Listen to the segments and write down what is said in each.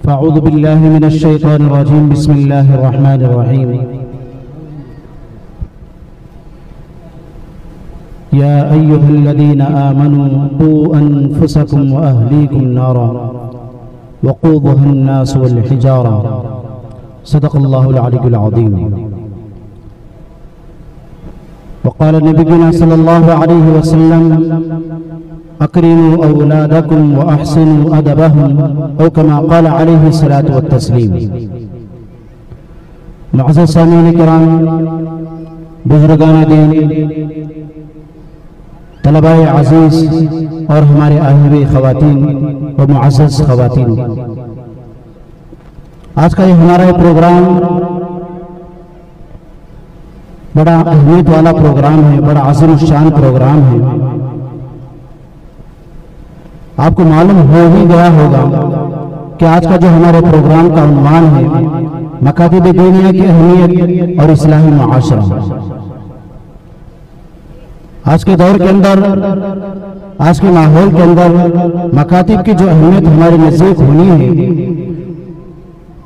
फ़अऊज़ु बिल्लाहि मिनश्शैतानिर्रजीम बिस्मिल्लाहिर्रहमानिर्रहीम। या अय्युहल्लज़ीना आमनू क़ू अनफुसकुम व अहलीकुम नारा वक़ूदुहा अन्नास वल हिजारा सदक़ल्लाहुल अलियुल अज़ीम। वक़ाल नबियुना सल्लल्लाहु अलैहि वसल्लम अकरिमू औलादकुम व अहसिनू अदबहुम औ कमा क़ाल अलैहि सलातु व तस्लीम। मुअज़्ज़ज़ सामीन किराम, बुज़ुर्गान दीन, तलबाए अज़ीज़ और हमारे अहबाब ख़वातीन व मुअज़्ज़ज़ ख़वातीन, आज का ये हमारा प्रोग्राम बड़ा अहमियत वाला प्रोग्राम है, बड़ा अज़ीम शान प्रोग्राम है। आपको मालूम हो ही गया होगा कि आज का जो हमारे प्रोग्राम का उन्वान है मकातिब दीनिया की अहमियत और इस्लाही मुआशरा। आज के दौर के अंदर, आज के माहौल के अंदर मकातिब की जो अहमियत हमारे नज़दीक होनी है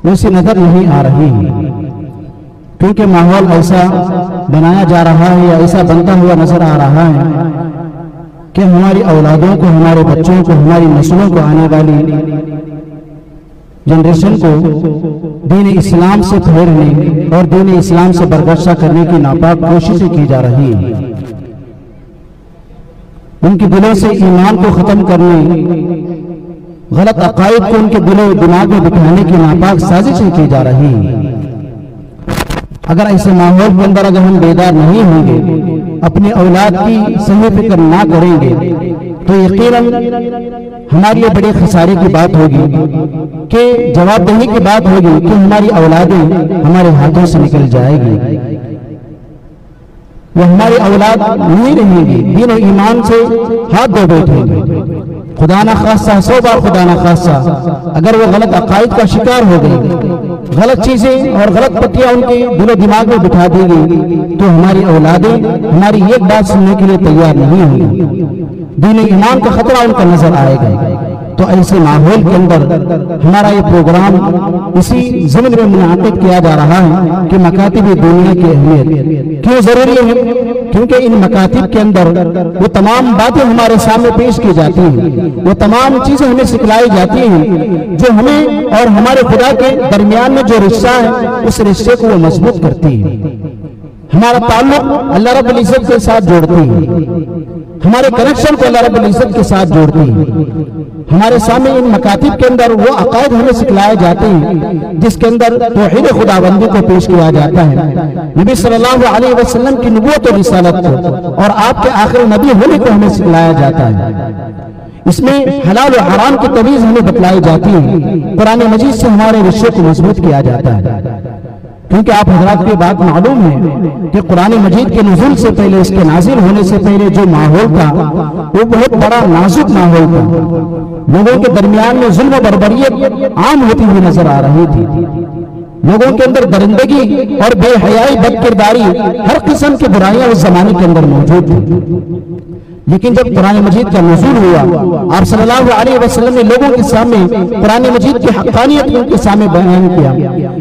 वैसी नजर नहीं आ रही है, क्योंकि माहौल ऐसा बनाया जा रहा है या ऐसा बनता हुआ नजर आ रहा है कि हमारी औलादों को, हमारे बच्चों को, हमारी नस्लों को, आने वाली जनरेशन को दीन इस्लाम से फेरने और दीन इस्लाम से बरगश्ता करने की नापाक कोशिशें की जा रही हैं। उनके दिलों से ईमान को खत्म करने, गलत अकायद को उनके दिलों दिमाग में बिठाने की नापाक साजिशें की जा रही हैं। अगर ऐसे माहौल के अंदर अगर हम बेदार नहीं होंगे, अपनी औलाद की सही फिक्र ना करेंगे, तो यकीनन हमारे लिए बड़े खसारे की बात होगी, कि जवाबदेही की बात होगी कि हमारी औलादें हमारे हाथों से निकल जाएगी। वो हमारी औलाद नहीं रहेंगी, दीन और ईमान से हाथ धो बैठेंगे। खुदा ना खासा, 100 बार खुदा ना खासा, अगर वो गलत अकायद का शिकार हो गई, गलत चीजें और गलत पत्तियां उनके दिलो दिमाग में बिठा दी गई, तो हमारी औलादें हमारी एक बात सुनने के लिए तैयार नहीं होंगी। दीन ईमान का खतरा उनका नजर आएगा। तो ऐसे माहौल के अंदर हमारा ये प्रोग्राम इसी ज़िम्न में मुनाकिद किया जा रहा है कि मकातिब दुनिया की अहमियत क्यों जरूरी है, क्योंकि इन मकातिब के अंदर वो तमाम बातें हमारे सामने पेश की जाती हैं, वो तमाम चीजें हमें सिखलाई जाती हैं जो हमें और हमारे खुदा के दरमियान में जो रिश्ता है उस रिश्ते को वो मजबूत करती है। हमारा ताल्लुक अल्लाह रब्बुल इज्जत के साथ जोड़ती है, हमारे कनेक्शन को अल्लाह रब्बुल इज्जत के साथ जोड़ती है। हमारे सामने इन मकातिब के अंदर वो अकायद हमें सिखलाए जाते हैं जिसके अंदर तौहीद खुदाबंदी को पेश किया जाता है, नबी सल्लल्लाहु अलैहि वसल्लम की नबूवत और रिसालत को और आपके आखिरी नबी होने को हमें सिखलाया जाता है। इसमें हलाल और हराम की तमीज हमें बतलाई जाती है। कुरान मजीद से हमारे रिश्ते को मजबूत किया जाता है, क्योंकि आप हजरात की बात मालूम है कि कुरान मजीद के नुज़ूल से पहले, इसके नाजिल होने से पहले जो माहौल था वो बहुत बड़ा नाजुक माहौल था। लोगों के दरमियान में जुल्म और बर्बरियत आम होती हुई नजर आ रही थी। लोगों के अंदर दरिंदगी और बेहयाई, बदकिरदारी, हर किस्म की बुराइयां उस जमाने के अंदर मौजूद थी। लेकिन जब कुरान मजीद का नुज़ूल हुआ, आप सल्लल्लाहु अलैहि वसल्लम ने लोगों के सामने कुरान मजीद की हक़ानियत उनके सामने बयान किया,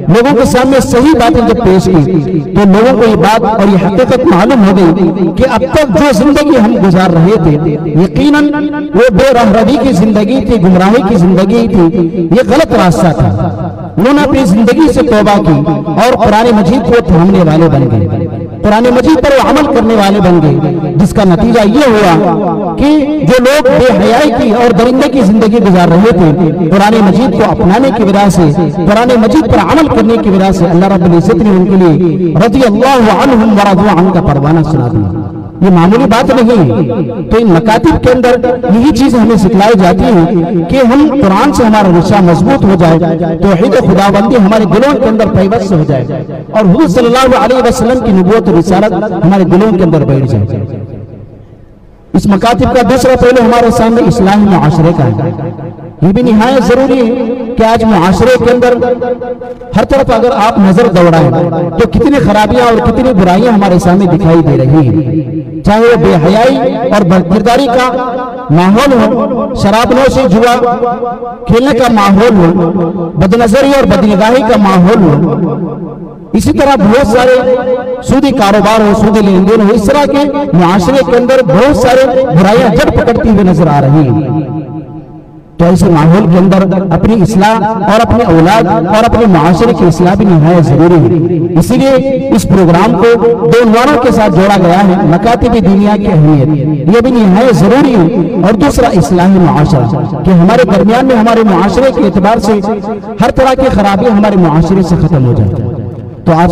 लोगों के सामने सही बातें जब पेश की, तो लोगों को ये बात और ये हकीकत मालूम हो गई कि अब तक जो जिंदगी हम गुजार रहे थे यकीनन वो बेरहबरी की जिंदगी थी, गुमराही की जिंदगी थी, ये गलत रास्ता था। उन्होंने अपनी जिंदगी से तौबा की और कुरान मजीद को थामने वाले बन गए, कुरान मजीद पर वो अमल करने वाले बन गए, जिसका नतीजा ये हुआ कि जो लोग बेहयाई की और दरिंदे की जिंदगी गुजार रहे थे, कुरान मजीद को अपनाने की वजह से, कुरान मजीद पर अमल करने की वजह से अल्लाह रब्बुल इज्जत ने उनके लिए रज़ियल्लाहु अन्हुम व रज़ू अन्हु का परवाना सुना दिया। ये मामूली बात नहीं है। तो इन मकातिब के अंदर यही चीज हमें सिखलाई जाती है कि हम कुरान से हमारा रिश्ता मजबूत हो जाए, तौहीद खुदाबंदी हमारे दिलों के अंदर पैवस्त हो जाए और हुज़ूर सल्लल्लाहु अलैहि वसल्लम की नबूवत और रिसालत हमारे दिलों के अंदर बैठ जाए। इस मकातिब का दूसरा पहलू हमारे सामने इस्लाही मुआशरे का है। ये भी निहायत जरूरी है कि आज मुआशरे के अंदर हर तरफ अगर आप नजर दौड़ाएं तो कितनी खराबियां और कितनी बुराइयां हमारे सामने दिखाई दे रही हैं। चाहे वो बेहयाई और बदकिरदारी का माहौल हो, शराबनोशी जुआ खेलने का माहौल हो, बदनजरी और बदनिगाही का माहौल हो, इसी तरह बहुत सारे सूदी कारोबार हो, सूदी लेन देन हो, इस तरह के मुआशरे के अंदर बहुत सारे बुराइयां जड़ पकड़ती हुई नजर आ रही हैं। तो ऐसे माहौल के अंदर अपनी इस्लाह और अपने औलाद और अपने मुआशरे की इस्लाह भी निहायत जरूरी है। इसीलिए इस प्रोग्राम को दो उन्वानों के साथ जोड़ा गया है, मकातिब दुनिया की अहमियत, यह भी निहायत जरूरी है, और दूसरा इस्लाह मुआशरा कि हमारे दरमियान में हमारे मुआशरे के एतबार से हर तरह की खराबियां हमारे मुआशरे से खत्म हो जाए। तो आज